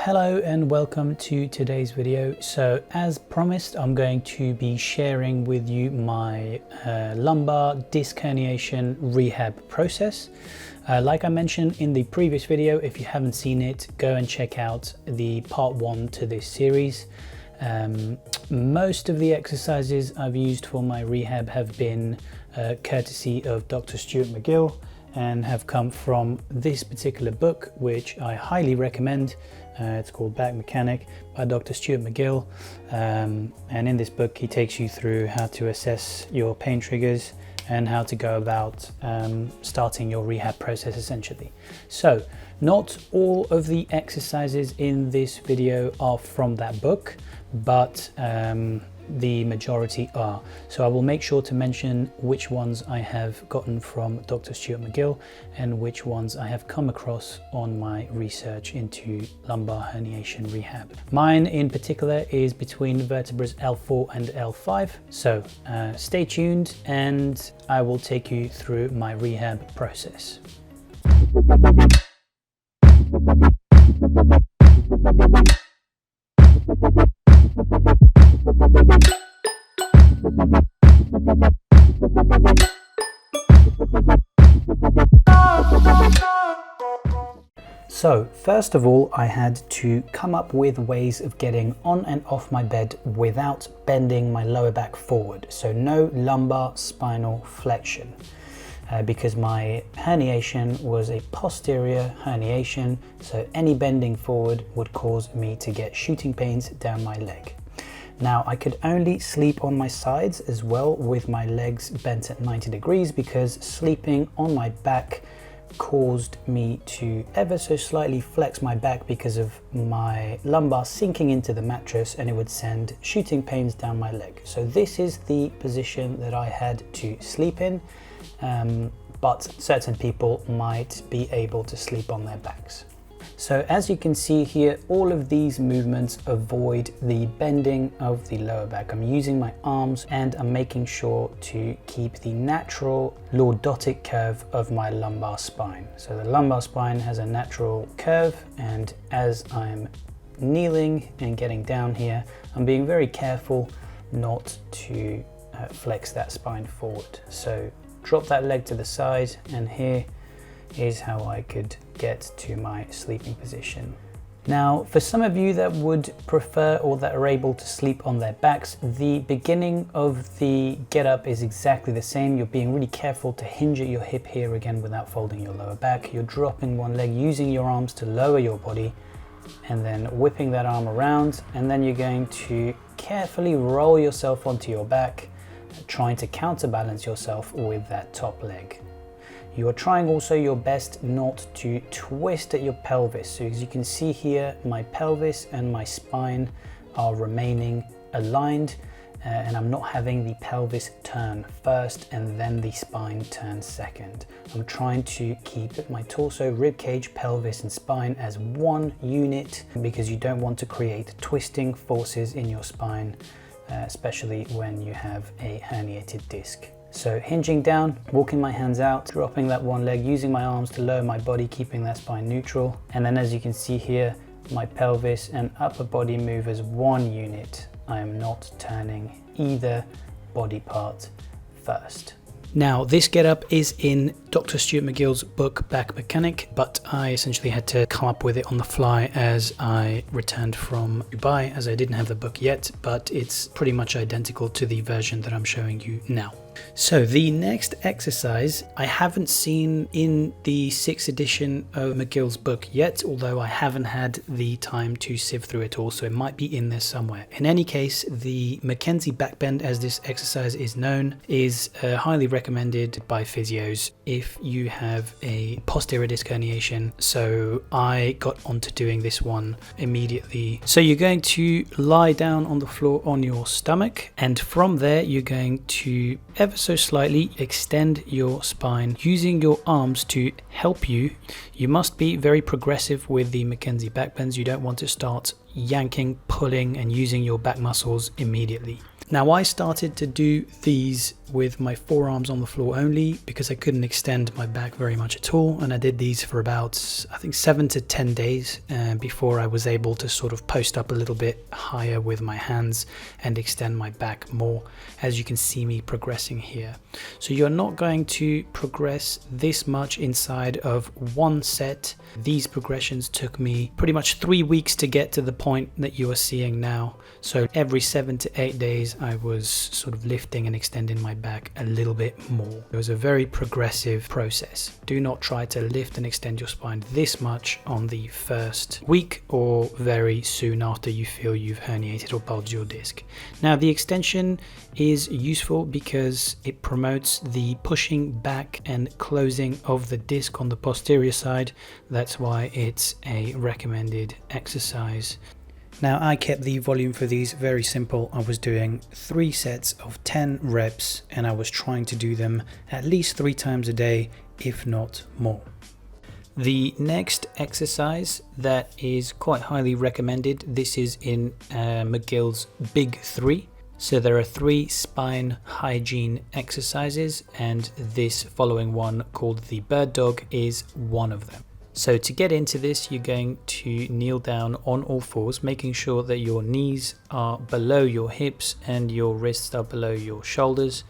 Hello and welcome to today's video. So as promised, I'm going to be sharing with you my lumbar disc herniation rehab process. Like I mentioned in the previous video, if you haven't seen it, go and check out the part 1 to this series. Most of the exercises I've used for my rehab have been courtesy of Dr. Stuart McGill and have come from this particular book, which I highly recommend. It's called Back Mechanic by Dr. Stuart McGill, and in this book he takes you through how to assess your pain triggers and how to go about starting your rehab process essentially. So not all of the exercises in this video are from that book, but the majority are. So I will make sure to mention which ones I have gotten from Dr. Stuart McGill and which ones I have come across on my research into lumbar herniation rehab. Mine in particular is between vertebrae L4 and L5. So stay tuned and I will take you through my rehab process. So first of all, I had to come up with ways of getting on and off my bed without bending my lower back forward. So no lumbar spinal flexion, because my herniation was a posterior herniation. So any bending forward would cause me to get shooting pains down my leg. Now I could only sleep on my sides as well with my legs bent at 90 degrees because sleeping on my back caused me to ever so slightly flex my back because of my lumbar sinking into the mattress, and it would send shooting pains down my leg. So this is the position that I had to sleep in, but certain people might be able to sleep on their backs. So as you can see here, all of these movements avoid the bending of the lower back. I'm using my arms and I'm making sure to keep the natural lordotic curve of my lumbar spine. So the lumbar spine has a natural curve, and as I'm kneeling and getting down here, I'm being very careful not to flex that spine forward. So drop that leg to the side, and here is how I could get to my sleeping position. Now, for some of you that would prefer or that are able to sleep on their backs, the beginning of the get up is exactly the same. You're being really careful to hinge at your hip here again without folding your lower back. You're dropping one leg, using your arms to lower your body, and then whipping that arm around, and then you're going to carefully roll yourself onto your back, trying to counterbalance yourself with that top leg. You are trying also your best not to twist at your pelvis. So as you can see here, my pelvis and my spine are remaining aligned, and I'm not having the pelvis turn first and then the spine turn second. I'm trying to keep my torso, rib cage, pelvis and spine as one unit, because you don't want to create twisting forces in your spine, especially when you have a herniated disc. So hinging down, walking my hands out, dropping that one leg, using my arms to lower my body, keeping that spine neutral. And then as you can see here, my pelvis and upper body move as one unit. I am not turning either body part first. Now, this getup is in Dr. Stuart McGill's book, Back Mechanic, but I essentially had to come up with it on the fly as I returned from Dubai, as I didn't have the book yet, but it's pretty much identical to the version that I'm showing you now. So the next exercise I haven't seen in the 6th edition of McGill's book yet, although I haven't had the time to sift through it all, so it might be in there somewhere. In any case, the Mackenzie backbend, as this exercise is known, is highly recommended by physios if you have a posterior disc herniation. So I got onto doing this one immediately. So you're going to lie down on the floor on your stomach, and from there you're going to ever so slightly extend your spine using your arms to help you. You must be very progressive with the Mackenzie backbends. You don't want to start yanking, pulling and using your back muscles immediately. Now I started to do these with my forearms on the floor only because I couldn't extend my back very much at all, and I did these for about, I think, 7 to 10 days before I was able to sort of post up a little bit higher with my hands and extend my back more, as you can see me progressing here. So you're not going to progress this much inside of one set. These progressions took me pretty much 3 weeks to get to the point that you are seeing now. So every 7 to 8 days I was sort of lifting and extending my back a little bit more. It was a very progressive process. Do not try to lift and extend your spine this much on the first week or very soon after you feel you've herniated or bulged your disc. Now the extension is useful because it promotes the pushing back and closing of the disc on the posterior side. That's why it's a recommended exercise. Now I kept the volume for these very simple. I was doing 3 sets of 10 reps and I was trying to do them at least 3 times a day, if not more. The next exercise that is quite highly recommended, this is in McGill's Big 3. So there are 3 spine hygiene exercises and this following one called the Birddog is one of them. So to get into this, you're going to kneel down on all fours, making sure that your knees are below your hips and your wrists are below your shoulders.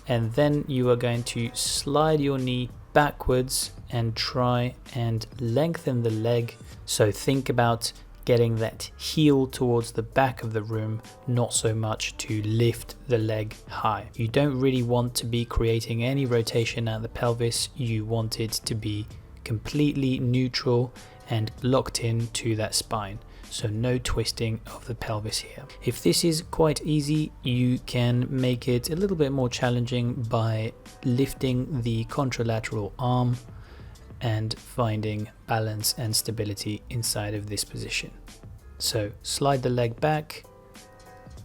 And then you are going to slide your knee backwards and try and lengthen the leg. So think about getting that heel towards the back of the room, not so much to lift the leg high. You don't really want to be creating any rotation at the pelvis. You want it to be completely neutral and locked in to that spine, so no twisting of the pelvis here. If this is quite easy, you can make it a little bit more challenging by lifting the contralateral arm and finding balance and stability inside of this position. So slide the leg back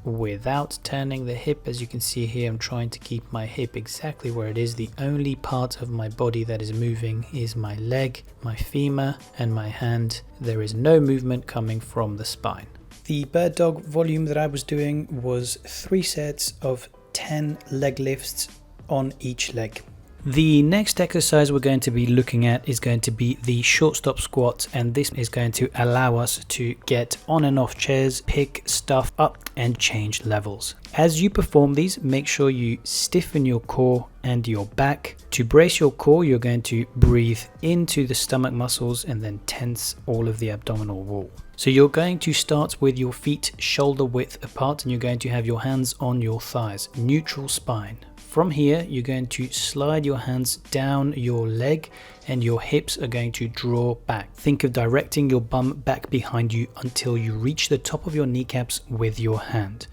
without turning the hip. As you can see here, I'm trying to keep my hip exactly where it is. The only part of my body that is moving is my leg, my femur and my hand. There is no movement coming from the spine. The Birddog volume that I was doing was 3 sets of 10 leg lifts on each leg. The next exercise we're going to be looking at is going to be the shortstop squat, and this is going to allow us to get on and off chairs, pick stuff up and change levels. As you perform these, make sure you stiffen your core and your back. To brace your core, you're going to breathe into the stomach muscles and then tense all of the abdominal wall. So you're going to start with your feet shoulder width apart and you're going to have your hands on your thighs, neutral spine. From here, you're going to slide your hands down your leg and your hips are going to draw back. Think of directing your bum back behind you until you reach the top of your kneecaps with your hand.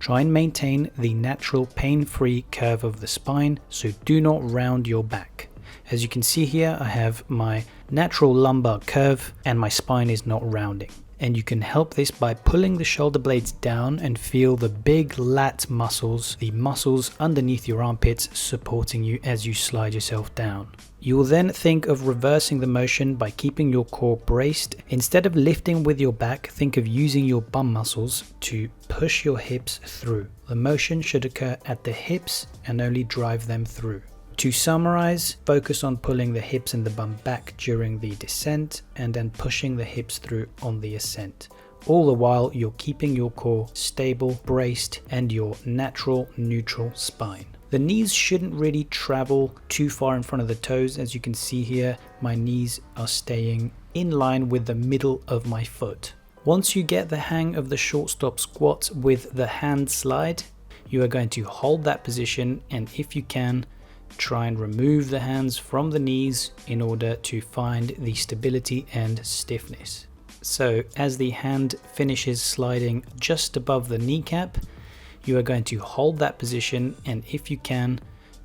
Try and maintain the natural pain-free curve of the spine, so do not round your back. As you can see here, I have my natural lumbar curve and my spine is not rounding. And you can help this by pulling the shoulder blades down and feel the big lat muscles, the muscles underneath your armpits supporting you as you slide yourself down. You will then think of reversing the motion by keeping your core braced. Instead of lifting with your back, think of using your bum muscles to push your hips through. The motion should occur at the hips and only drive them through. To summarize, focus on pulling the hips and the bum back during the descent and then pushing the hips through on the ascent. All the while you're keeping your core stable, braced and your natural neutral spine. The knees shouldn't really travel too far in front of the toes. As you can see here, my knees are staying in line with the middle of my foot. Once you get the hang of the shortstop squat with the hand slide, you are going to hold that position and if you can, try and remove the hands from the knees in order to find the stability and stiffness. So as the hand finishes sliding just above the kneecap, you are going to hold that position and if you can,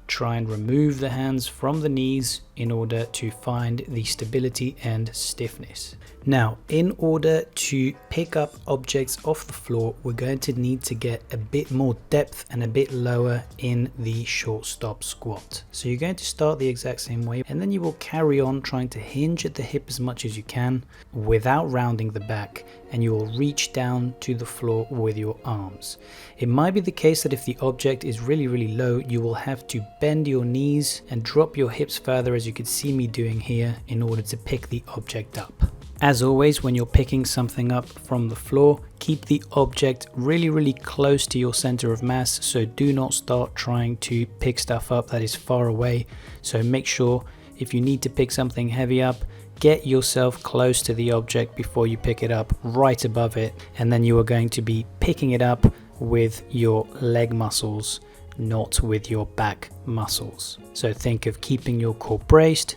try and remove the hands from the knees in order to find the stability and stiffness. Now, in order to pick up objects off the floor, we're going to need to get a bit more depth and a bit lower in the shortstop squat. So you're going to start the exact same way, and then you will carry on trying to hinge at the hip as much as you can without rounding the back, and you will reach down to the floor with your arms. It might be the case that if the object is really low, you will have to bend your knees and drop your hips further, as you can see me doing here, in order to pick the object up. As always, when you're picking something up from the floor, keep the object really close to your center of mass, so do not start trying to pick stuff up that is far away. So make sure if you need to pick something heavy up, get yourself close to the object before you pick it up, right above it, and then you are going to be picking it up with your leg muscles, not with your back muscles. So think of keeping your core braced,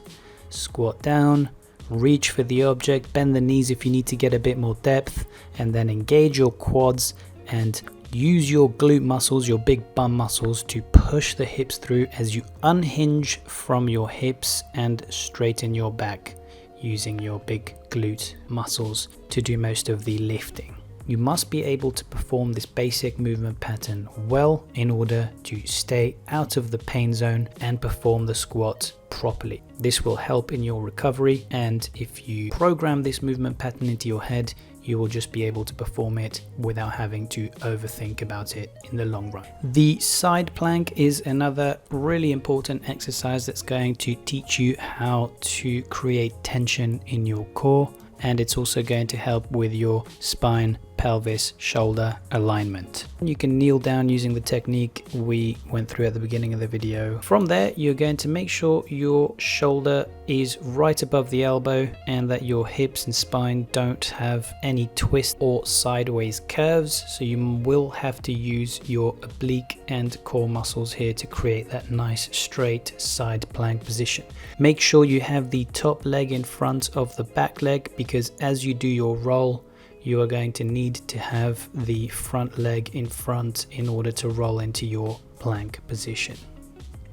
squat down, reach for the object, bend the knees if you need to get a bit more depth, and then engage your quads and use your glute muscles, your big bum muscles, to push the hips through as you unhinge from your hips and straighten your back, using your big glute muscles to do most of the lifting. You must be able to perform this basic movement pattern well in order to stay out of the pain zone and perform the squat properly. This will help in your recovery, and if you program this movement pattern into your head, you will just be able to perform it without having to overthink about it in the long run. The side plank is another really important exercise that's going to teach you how to create tension in your core, and it's also going to help with your spine, pelvis, shoulder alignment. You can kneel down using the technique we went through at the beginning of the video. From there, you're going to make sure your shoulder is right above the elbow and that your hips and spine don't have any twist or sideways curves. So you will have to use your oblique and core muscles here to create that nice straight side plank position. Make sure you have the top leg in front of the back leg, because as you do your roll, you are going to need to have the front leg in front in order to roll into your plank position.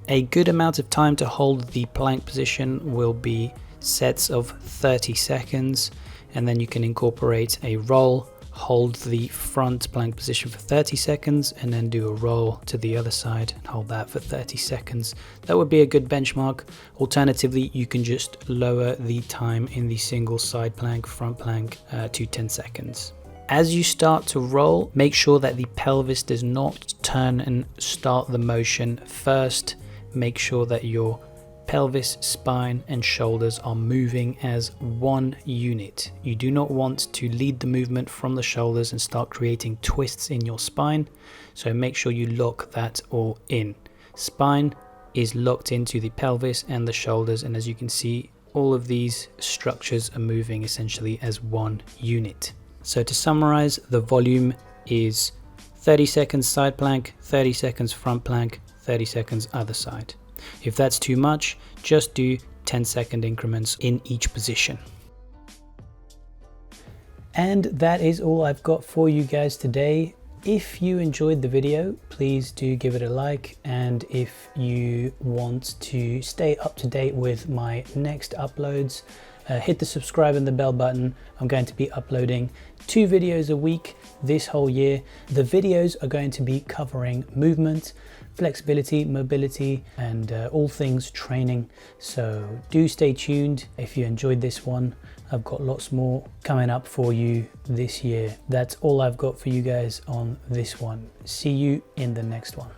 A good amount of time to hold the plank position will be sets of 30 seconds, and then you can incorporate a roll, hold the front plank position for 30 seconds, and then do a roll to the other side and hold that for 30 seconds. That would be a good benchmark. Alternatively, you can just lower the time in the single side plank, front plank to 10 seconds. As you start to roll, make sure that the pelvis does not turn and start the motion first. Make sure that your pelvis, spine and shoulders are moving as one unit. You do not want to lead the movement from the shoulders and start creating twists in your spine, so make sure you lock that all in. Spine is locked into the pelvis and the shoulders, and as you can see, all of these structures are moving essentially as one unit. So to summarize, the volume is 30 seconds side plank, 30 seconds front plank, 30 seconds other side. If that's too much, just do 10-second increments in each position. And that is all I've got for you guys today. If you enjoyed the video, please do give it a like, and if you want to stay up to date with my next uploads, hit the subscribe and the bell button. I'm going to be uploading 2 videos a week this whole year. The videos are going to be covering movement, flexibility, mobility, and all things training. So do stay tuned. If you enjoyed this one, I've got lots more coming up for you this year. That's all I've got for you guys on this one. See you in the next one.